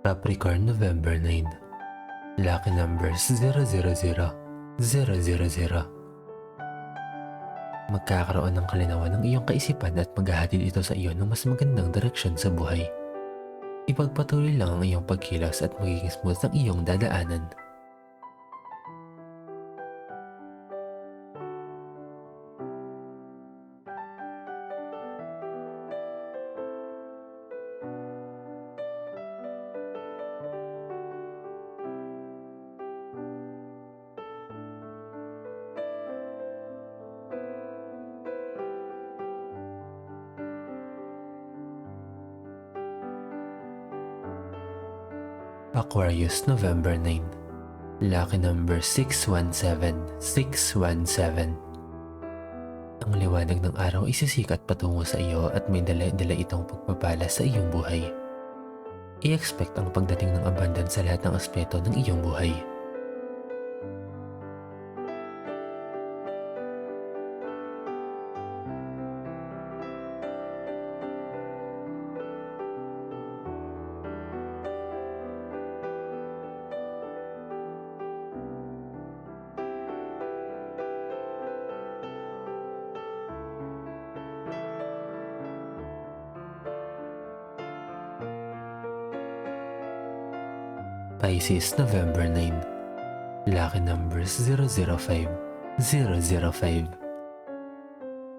Capricorn, November 9. Lucky numbers 000, 000. Magkakaroon ng kalinawan ng iyong kaisipan at maghahatid ito sa iyo ng mas magandang direksyon sa buhay. Ipagpatuloy lang ang iyong pagkilos at magiging smooth ang iyong dadaanan. Aquarius, November 9. Lucky number 617, 617. Ang liwanag ng araw ay sisikat patungo sa iyo at may dala-dala itong pagpapala sa iyong buhay. I-expect ang pagdating ng abundance sa lahat ng aspeto ng iyong buhay. Pisces, November 9. Lucky numbers 005, 005.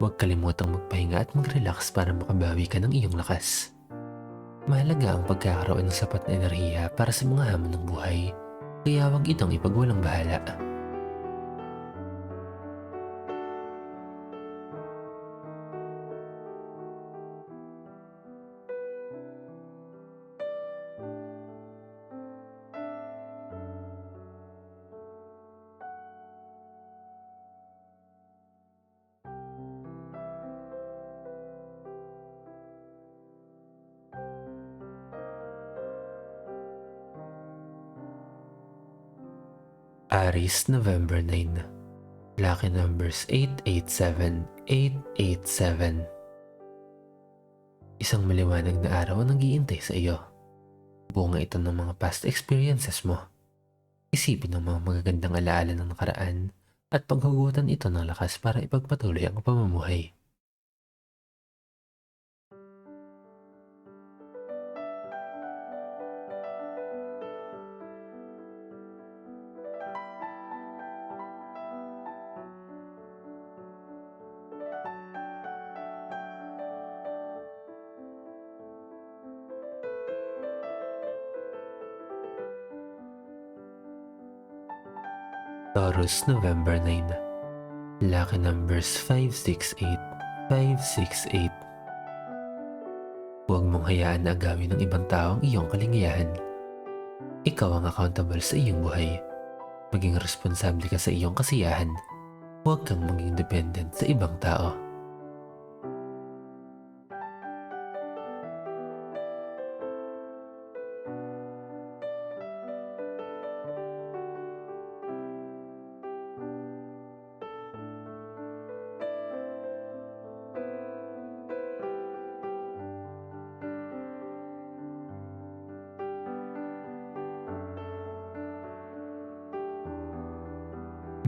Huwag kalimutang magpahinga at mag-relax para makabawi ka ng iyong lakas. Mahalaga ang pagkakaroon ng sapat na enerhiya para sa mga hamon ng buhay, kaya huwag itong ipagwalang bahala. Aries, November 9. Lucky numbers 887, 887. Isang maliwanag na araw ang nag-iintay sa iyo. Bunga ito ng mga past experiences mo. Isipin ang mga magagandang alaala ng nakaraan at paghugutan ito ng lakas para ipagpatuloy ang pamumuhay. Taurus, November 9. Lucky numbers 568, 568. Huwag mong hayaan na agawin ng ibang tao ang iyong kaligayahan. Ikaw ang accountable sa iyong buhay. Maging responsable ka sa iyong kasiyahan. Huwag kang maging dependent sa ibang tao.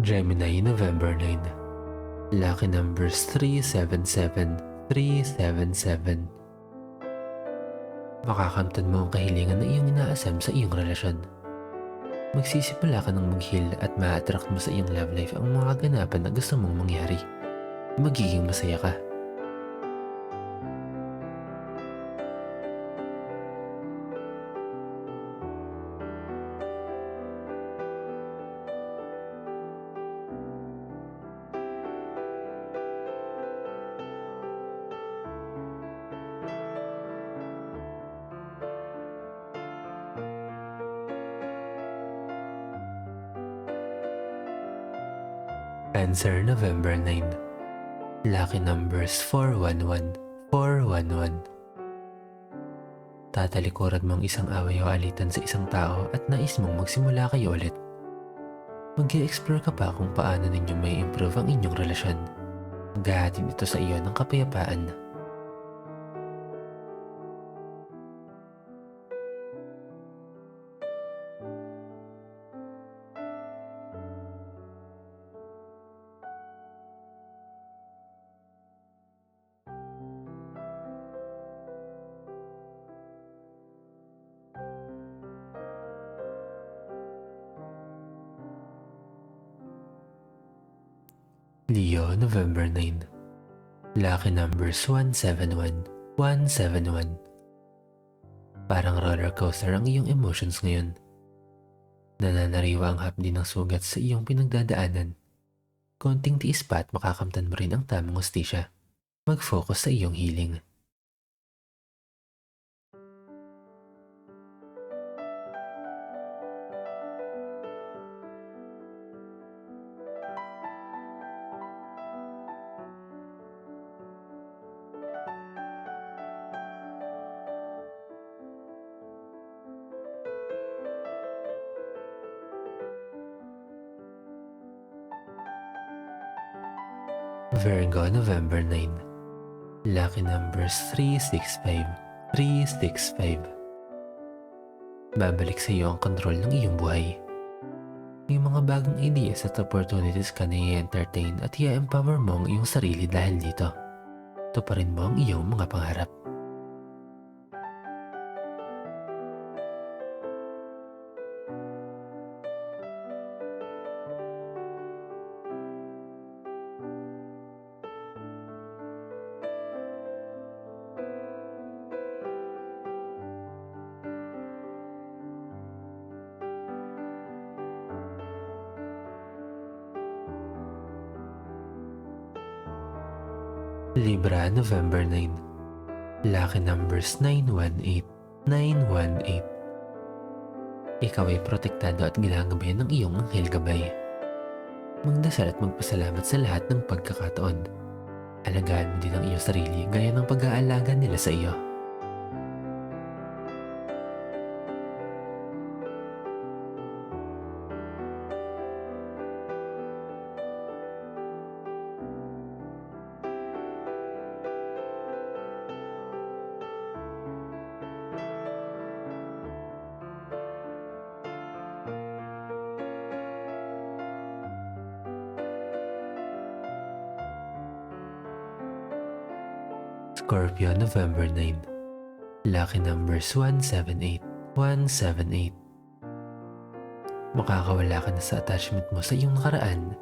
Gemini, November 9. Lucky numbers 377, 377. Makakamtan mo ang kahilingan na iyong inaasam sa iyong relasyon. Magsisimula ka ng mag-heal at ma-attract mo sa iyong love life ang mga ganapan na gusto mong mangyari. Magiging masaya ka. Cancer, November 9. Lucky numbers 411, 411. Tatalikuran mo ang isang away o alitan sa isang tao at nais mong magsimula kayo ulit. Mag-i-explore ka pa kung paano ninyo may improve ang inyong relasyon. Maghahatid ito sa iyo ng kapayapaan. Leo, November 9. Lucky numbers 171, 171. Parang roller coaster ang iyong emotions ngayon. Nananariwa ang hapdi ng sugat sa iyong pinagdadaanan. Konting tiis pa at makakamtan mo rin ang tamang hustisya. Mag-focus sa iyong healing. Virgo, November 9. Lucky numbers 365, 365. Babalik sa iyo ang kontrol ng iyong buhay. May mga bagong ideas at opportunities ka na i-entertain at i-empower mo ang iyong sarili dahil dito. Tuparin mo ang iyong mga pangarap. Libra, November 9. Lucky numbers 918, 918. Ikaw ay protektado at ginagabayan ng iyong anghel gabay. Magdasal at magpasalamat sa lahat ng pagkakataon. Alagaan mo din ang iyong sarili gaya ng pag-aalaga nila sa iyo. Scorpio, November 9. Lucky numbers 178, 178. Makakawala ka na sa attachment mo sa iyong nakaraan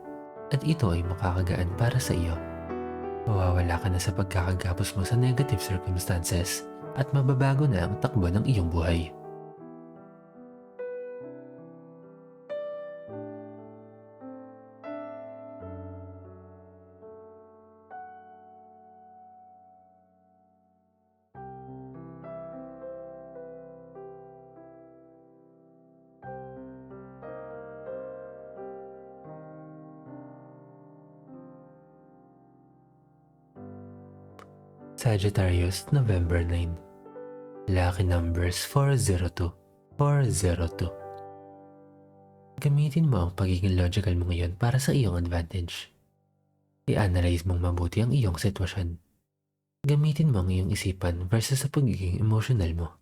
at ito ay makakagaan para sa iyo. Mawawala ka na sa pagkakagapos mo sa negative circumstances at mababago na ang takbo ng iyong buhay. Sagittarius, November 9. Lucky numbers 402, 402. Gamitin mo ang pagiging logical mo ngayon para sa iyong advantage. I-analyze mong mabuti ang iyong sitwasyon. Gamitin mo ang iyong isipan versus sa pagiging emotional mo.